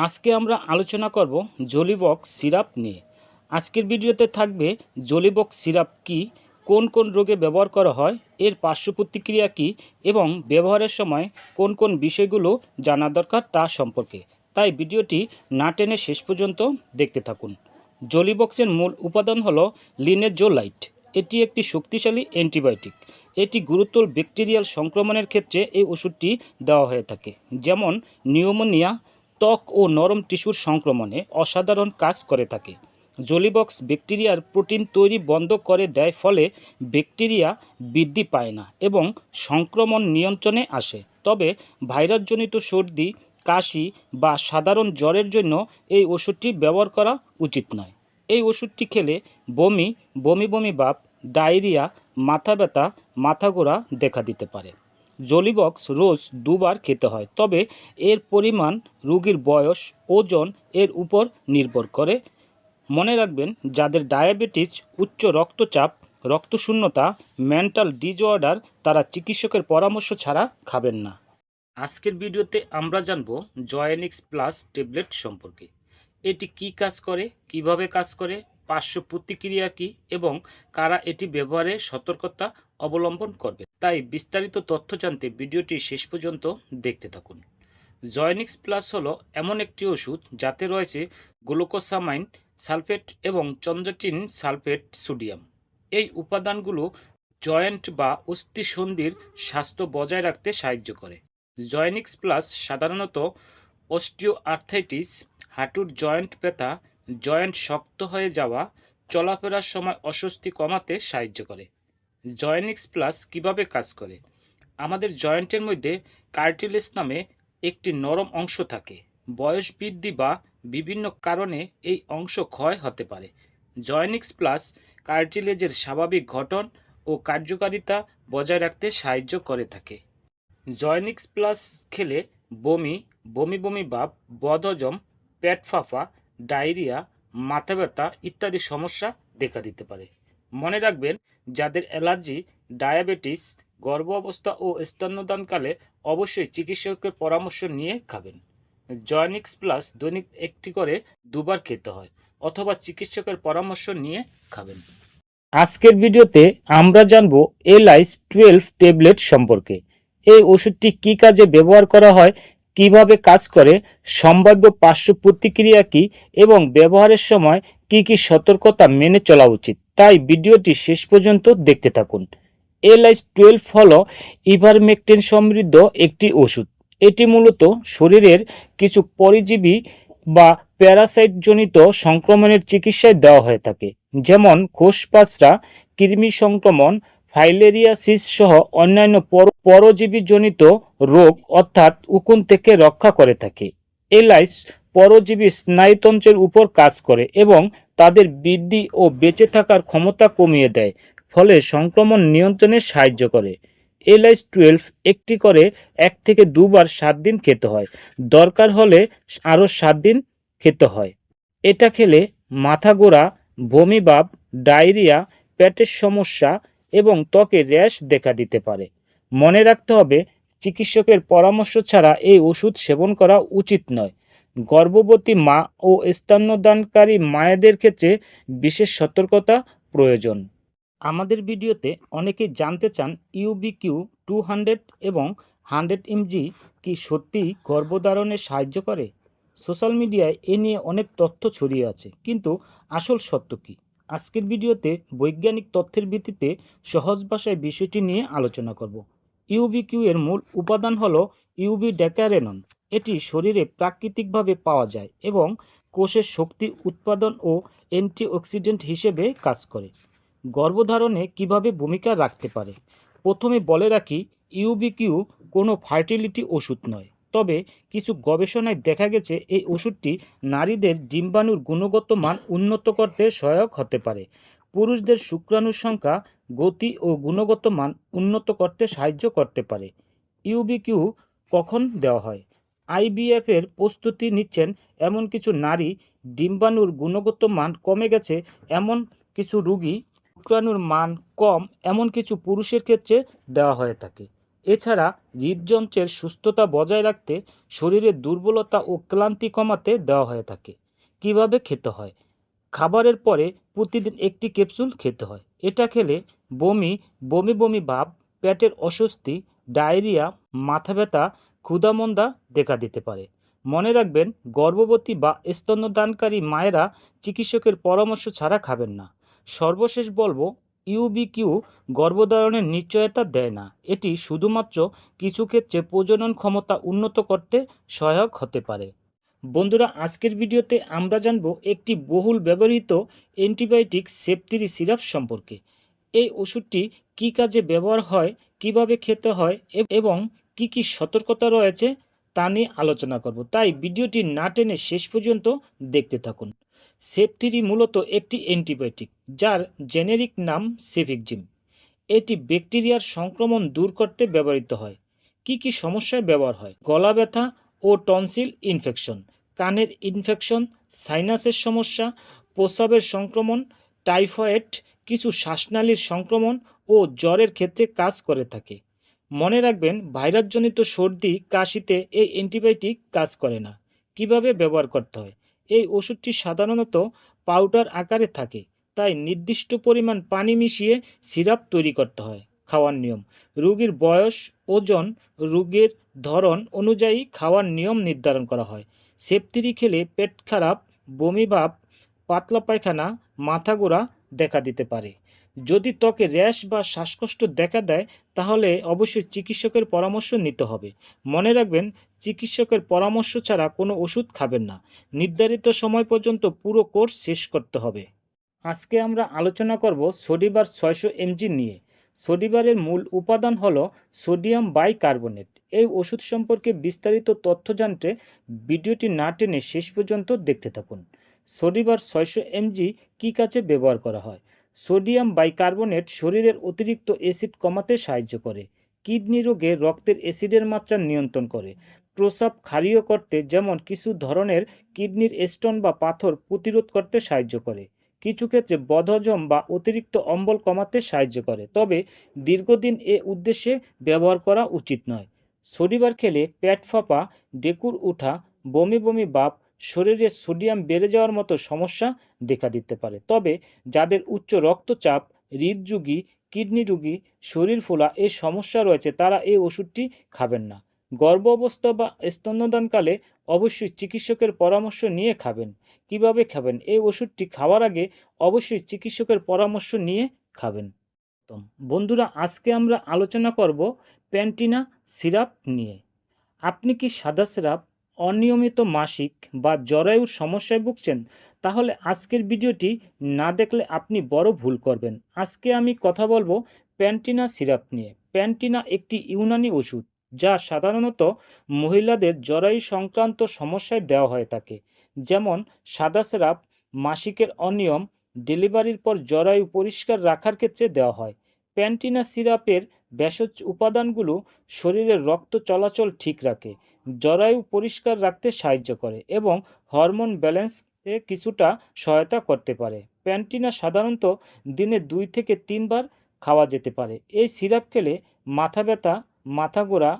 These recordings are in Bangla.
আজকে আমরা আলোচনা করব জোলিবক্স সিরাপ নিয়ে। আজকের ভিডিওতে থাকবে জোলিবক্স সিরাপ কি, কোন কোন রোগে ব্যবহার করা হয়, এর পার্শ্ব প্রতিক্রিয়া কী এবং ব্যবহারের সময় কোন কোন বিষয়গুলো জানা দরকার তা সম্পর্কে। তাই ভিডিওটি না টেনে শেষ পর্যন্ত দেখতে থাকুন। জোলিবক্সের মূল উপাদান হলো লিনেজোলাইট। এটি একটি শক্তিশালী অ্যান্টিবায়োটিক। এটি গুরুতর ব্যাকটেরিয়াল সংক্রমণের ক্ষেত্রে এই ওষুধটি দেওয়া হয়ে থাকে, যেমন নিউমোনিয়া, ত্বক ও নরম টিস্যুর সংক্রমণে অসাধারণ কাজ করে থাকে। জোলিবক্স ব্যাকটেরিয়ার প্রোটিন তৈরি বন্ধ করে দেয়, ফলে ব্যাকটেরিয়া বৃদ্ধি পায় না এবং সংক্রমণ নিয়ন্ত্রণে আসে। তবে ভাইরাসজনিত সর্দি, কাশি বা সাধারণ জ্বরের জন্য এই ওষুধটি ব্যবহার করা উচিত নয়। এই ওষুধটি খেলে বমি, বমি বমি ভাব, ডায়রিয়া, মাথা ব্যথা, মাথা ঘোরা দেখা দিতে পারে। জোলিবক্স রোজ দুবার খেতে হয়, তবে এর পরিমাণ রোগীর বয়স, ওজন এর উপর নির্ভর করে। মনে রাখবেন, যাদের ডায়াবেটিস, উচ্চ রক্তচাপ, রক্তশূন্যতা, মেন্টাল ডিসঅর্ডার তারা চিকিৎসকের পরামর্শ ছাড়া খাবেন না। আজকের ভিডিওতে আমরা জানব জয়েনিক্স প্লাস ট্যাবলেট সম্পর্কে। এটি কি কাজ করে, কিভাবে কাজ করে, পার্শ্ব প্রতিক্রিয়া কী এবং কারা এটি ব্যবহারে সতর্কতা অবলম্বন করবে। তাই বিস্তারিত তথ্য জানতে ভিডিওটি শেষ পর্যন্ত দেখতে থাকুন। জয়েনিক্স প্লাস হলো এমন একটি ওষুধ যাতে রয়েছে গ্লুকোসামাইন সালফেট এবং চন্দ্রটিন সালফেট সোডিয়াম। এই উপাদানগুলো জয়েন্ট বা অস্থিসন্ধির স্বাস্থ্য বজায় রাখতে সাহায্য করে। জয়েনিক্স প্লাস সাধারণত অস্টিও আর্থ্রাইটিস, হাঁটুর জয়েন্ট ব্যথা, জয়েন্ট শক্ত হয়ে যাওয়া, চলাফেরার সময় অস্বস্তি কমাতে সাহায্য করে। জয়েনিক্স প্লাস কিভাবে কাজ করে? আমাদের জয়েন্টের মধ্যে কার্টিলেজ নামে একটি নরম অংশ থাকে। বয়স বৃদ্ধি বা বিভিন্ন কারণে এই অংশ ক্ষয় হতে পারে। জয়েনিক্স প্লাস কার্টিলেজের স্বাভাবিক গঠন ও কার্যকারিতা বজায় রাখতে সাহায্য করে থাকে। জয়েনিক্স প্লাস খেলে বমি, বমি বমি ভাব, বদহজম, পেট ফাঁপা, ডায়রিয়া, মাথা ব্যথা ইত্যাদি সমস্যা দেখা দিতে পারে। মনে রাখবেন, যাদের অ্যালার্জি, ডায়াবেটিস, গর্ভ অবস্থা ও স্তন্যদানকালে অবশ্যই চিকিৎসকের পরামর্শ নিয়ে খাবেন। জয়েনিক্স প্লাস দৈনিক একটি করে দুবার খেতে হয়, অথবা চিকিৎসকের পরামর্শ নিয়ে খাবেন। আজকের ভিডিওতে আমরা জানব LIS-12 ট্যাবলেট সম্পর্কে। এই ওষুধটি কী কাজে ব্যবহার করা হয়, কিভাবে কাজ করে, সম্ভাব্য পার্শ্ব প্রতিক্রিয়া কী এবং ব্যবহারের সময় কি কি সতর্কতা মেনে চলা উচিত। তাই ভিডিওটি শেষ পর্যন্ত দেখতে থাকুন। LIS-12 হল ইভারমেকটিন সমৃদ্ধ একটি ওষুধ। এটি মূলত শরীরের কিছু পরজীবী বা প্যারাসাইটজনিত সংক্রমণের চিকিৎসায় দেওয়া হয়ে থাকে, যেমন খোসপাঁচড়া, কৃমি সংক্রমণ, ফাইলেরিয়াসিস সহ অন্যান্য পরজীবীজনিত রোগ অর্থাৎ উকুন থেকে রক্ষা করে থাকে। এলাইস পরজীবী স্নায়ুতন্ত্রের উপর কাজ করে এবং তাদের বৃদ্ধি ও বেঁচে থাকার ক্ষমতা কমিয়ে দেয়, ফলে সংক্রমণ নিয়ন্ত্রণে সাহায্য করে। LIS-12 একটি করে 1 থেকে 2 বার 7 দিন খেতে হয়, দরকার হলে আরও 7 দিন খেতে হয়। এটা খেলে মাথা ঘোরা, বমি ভাব, ডায়রিয়া, পেটের সমস্যা এবং ত্বকে র্যাশ দেখা দিতে পারে। মনে রাখতে হবে, চিকিৎসকের পরামর্শ ছাড়া এই ওষুধ সেবন করা উচিত নয়। গর্ভবতী মা ও স্তন্যদানকারী মায়েদের ক্ষেত্রে বিশেষ সতর্কতা প্রয়োজন। আমাদের ভিডিওতে অনেকেই জানতে চান UBQ 200 এবং 100 mg কি সত্যি গর্ভধারণে সাহায্য করে? সোশ্যাল মিডিয়ায় এ নিয়ে অনেক তথ্য ছড়িয়ে আছে, কিন্তু আসল সত্য কী? আজকের ভিডিওতে বৈজ্ঞানিক তথ্যের ভিত্তিতে সহজ ভাষায় বিষয়টি নিয়ে আলোচনা করব। UBQ এর মূল উপাদান হল ইউবিড্যাকারেনন। এটি শরীরে প্রাকৃতিকভাবে পাওয়া যায় এবং কোষের শক্তি উৎপাদন ও অ্যান্টিঅক্সিডেন্ট হিসেবে কাজ করে। গর্ভধারণে কিভাবে ভূমিকা রাখতে পারে? প্রথমে বলে রাখি, UBQ কোনো ফার্টিলিটি ওষুধ নয়, তবে কিছু গবেষণায় দেখা গেছে এই ওষুধটি নারীদের ডিম্বাণুর গুণগত মান উন্নত করতে সহায়ক হতে পারে। পুরুষদের শুক্রাণুর সংখ্যা, গতি ও গুণগত মান উন্নত করতে সাহায্য করতে পারে। UBQ কখন দেওয়া হয়? IVF এর প্রস্তুতি নিচ্ছেন এমন কিছু নারী, ডিম্বাণুর গুণগত মান কমে গেছে এমন কিছু রোগী, শুক্রাণুর মান কম এমন কিছু পুরুষের ক্ষেত্রে দেওয়া হয়ে থাকে। এছাড়া হৃদযন্ত্রের সুস্থতা বজায় রাখতে, শরীরের দুর্বলতা ও ক্লান্তি কমাতে দেওয়া হয়ে থাকে। কিভাবে খেতে হয়? খাবারের পরে প্রতিদিন একটি ক্যাপসুল খেতে হয়। এটা খেলে বমি, বমি বমি ভাব, পেটের অস্বস্তি, ডায়রিয়া, মাথা ব্যথা, ক্ষুধামন্দা দেখা দিতে পারে। মনে রাখবেন, গর্ভবতী বা স্তন্যদানকারী মায়েরা চিকিৎসকের পরামর্শ ছাড়া খাবেন না। সর্বশেষ বলবো, ইউবিকিউ গর্ভধারণের নিশ্চয়তা দেয় না। এটি শুধুমাত্র কিছু ক্ষেত্রে প্রজনন ক্ষমতা উন্নত করতে সহায়ক হতে পারে। বন্ধুরা, আজকের ভিডিওতে আমরা জানব একটি বহুল ব্যবহৃত অ্যান্টিবায়োটিক সেফটিরি সিরাপ সম্পর্কে। এই ওষুধটি কী কাজে ব্যবহার হয়, কিভাবে খেতে হয় এবং কি কি সতর্কতা রয়েছে তা নিয়ে আলোচনা করব। তাই ভিডিওটি না টেনে শেষ পর্যন্ত দেখতে থাকুন। সেফটিরি মূলত একটি অ্যান্টিবায়োটিক, যার জেনেরিক নাম সেফিকজিম। এটি ব্যাকটেরিয়ার সংক্রমণ দূর করতে ব্যবহৃত হয়। কি কি সমস্যায় ব্যবহার হয়? গলা ব্যথা ও টনসিল ইনফেকশন, কানের ইনফেকশন, সাইনাসের সমস্যা, প্রস্রাবের সংক্রমণ, টাইফয়েড, কিছু শ্বাসনালীর সংক্রমণ ও জ্বরের ক্ষেত্রে কাজ করে থাকে। মনে রাখবেন, ভাইরাসজনিত সর্দি কাশিতে এই অ্যান্টিবায়োটিক কাজ করে না। কিভাবে ব্যবহার করতে হয়? এই ওষুধটি সাধারণত পাউডার আকারে থাকে, তাই নির্দিষ্ট পরিমাণ পানি মিশিয়ে সিরাপ তৈরি করতে হয়। খাওয়ার নিয়ম: রোগীর বয়স, ওজন, রোগের ধরন অনুযায়ী খাওয়ার নিয়ম নির্ধারণ করা হয়। সেফটিরি খেলে পেট খারাপ, বমি ভাব, পাতলা পায়খানা, মাথা ঘোরা দেখা দিতে পারে। যদি ত্বকে র্যাশ বা শ্বাসকষ্ট দেখা দেয়, তাহলে অবশ্যই চিকিৎসকের পরামর্শ নিতে হবে। মনে রাখবেন, চিকিৎসকের পরামর্শ ছাড়া কোনো ওষুধ খাবেন না। নির্ধারিত সময় পর্যন্ত পুরো কোর্স শেষ করতে হবে। আজকে আমরা আলোচনা করব সোডিবার 600 mg নিয়ে। সোডিবারের মূল উপাদান হল সোডিয়াম বাইকার্বনেট। এই ওষুধ সম্পর্কে বিস্তারিত তথ্য জানতে ভিডিওটি না টেনে শেষ পর্যন্ত দেখতে থাকুন। সোডিবার 600 mg কী কাজে ব্যবহার করা হয়? সোডিয়াম বাইকার্বনেট শরীরের অতিরিক্ত অ্যাসিড কমাতে সাহায্য করে, কিডনি রোগে রক্তের অ্যাসিডের মাত্রা নিয়ন্ত্রণ করে, প্রস্রাব ক্ষারীয় করতে, যেমন কিছু ধরনের কিডনির স্টোন বা পাথর প্রতিরোধ করতে সাহায্য করে, কিছু ক্ষেত্রে বদহজম বা অতিরিক্ত অম্বল কমাতে সাহায্য করে, তবে দীর্ঘদিন এ উদ্দেশ্যে ব্যবহার করা উচিত নয়। সোডিবার খেলে পেট ফাঁপা, ডেকুর ওঠা, বমি বমি ভাব, শরীরে সোডিয়াম বেড়ে যাওয়ার মতো সমস্যা দেখা দিতে পারে। তবে যাদের উচ্চ রক্তচাপ, হৃদরোগী, কিডনি রোগী, শরীর ফোলা এই সমস্যা রয়েছে, তারা এই ওষুধটি খাবেন না। গর্ভ অবস্থা বা স্তন্যদানকালে অবশ্যই চিকিৎসকের পরামর্শ নিয়ে খাবেন। কিভাবে খাবেন? এই ওষুধটি খাওয়ার আগে অবশ্যই চিকিৎসকের পরামর্শ নিয়ে খাবেন। তো বন্ধুরা, আজকে আমরা আলোচনা করব প্যান্টিনা সিরাপ নিয়ে। আপনি কি সাদা সিরাপ, অনিয়মিত মাসিক বা জরায়ুর সমস্যায় ভুগছেন? তাহলে আজকের ভিডিওটি না দেখলে আপনি বড় ভুল করবেন। আজকে আমি কথা বলবো প্যান্টিনা সিরাপ নিয়ে। প্যান্টিনা একটি ইউনানি ওষুধ, যা সাধারণত মহিলাদের জরায়ু সংক্রান্ত সমস্যায় দেওয়া হয়ে থাকে, যেমন সাদা সিরাপ মাসিকের অনিয়ম, ডেলিভারির পর জরায়ু পরিষ্কার রাখার ক্ষেত্রে দেওয়া হয়। প্যান্টিনা সিরাপের ভেষজ উপাদানগুলো শরীরের রক্ত চলাচল ঠিক রাখে, জরায়ু পরিষ্কার রাখতে সাহায্য করে এবং হরমোন ব্যালেন্সে কিছুটা সহায়তা করতে পারে। প্যান্টিনা সাধারণত দিনে 2 থেকে 3 বার খাওয়া যেতে পারে। এই সিরাপ খেলে মাথা ব্যথা, মাথা ঘোরা,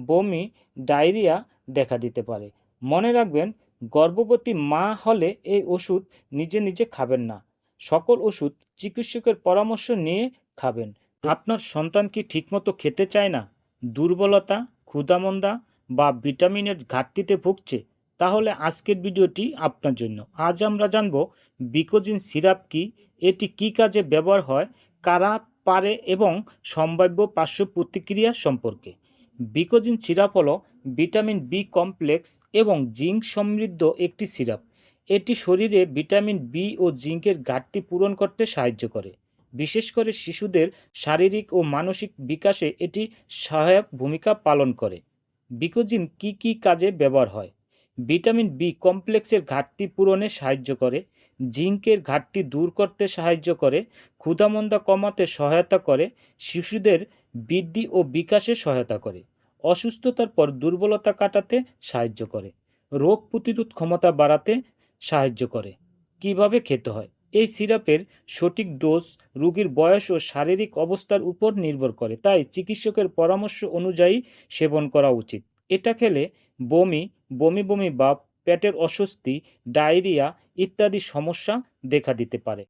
বমি, ডায়রিয়া দেখা দিতে পারে। মনে রাখবেন, গর্ভবতী মা হলে এই ওষুধ নিজে নিজে খাবেন না। সকল ওষুধ চিকিৎসকের পরামর্শ নিয়ে খাবেন। আপনার সন্তান কি ঠিকমতো খেতে চায় না, দুর্বলতা, ক্ষুধামন্দা বা ভিটামিনের ঘাটতিতে ভুগছে? তাহলে আজকের ভিডিওটি আপনার জন্য। আজ আমরা জানব বিকোজিন সিরাপ কি, এটি কি কাজে ব্যবহার হয়, কারা পারে এবং সম্ভাব্য পার্শ্ব প্রতিক্রিয়া সম্পর্কে। বিকোজিন সিরাপ হলো ভিটামিন বি কমপ্লেক্স এবং জিঙ্ক সমৃদ্ধ একটি সিরাপ। এটি শরীরে ভিটামিন বি ও জিঙ্কের ঘাটতি পূরণ করতে সাহায্য করে। বিশেষ করে শিশুদের শারীরিক ও মানসিক বিকাশে এটি সহায়ক ভূমিকা পালন করে। বিকোজিন কি কি কাজে ব্যবহার হয়? ভিটামিন বি কমপ্লেক্সের ঘাটতি পূরণে সাহায্য করে, জিঙ্কের ঘাটতি দূর করতে সাহায্য করে, ক্ষুধামন্দা কমাতে সহায়তা করে, শিশুদের বৃদ্ধি ও বিকাশে সহায়তা করে, অসুস্থতার পর দুর্বলতা কাটাতে সাহায্য করে, রোগ প্রতিরোধ ক্ষমতা বাড়াতে সাহায্য করে। কিভাবে খেতে হয়? এই সিরাপের সঠিক ডোজ রোগীর বয়স ও শারীরিক অবস্থার উপর নির্ভর করে, তাই চিকিৎসকের পরামর্শ অনুযায়ী সেবন করা উচিত। এটা খেলে বমি, বমি বমি ভাব, পেটের অস্বস্তি, ডায়রিয়া ইত্যাদি সমস্যা দেখা দিতে পারে।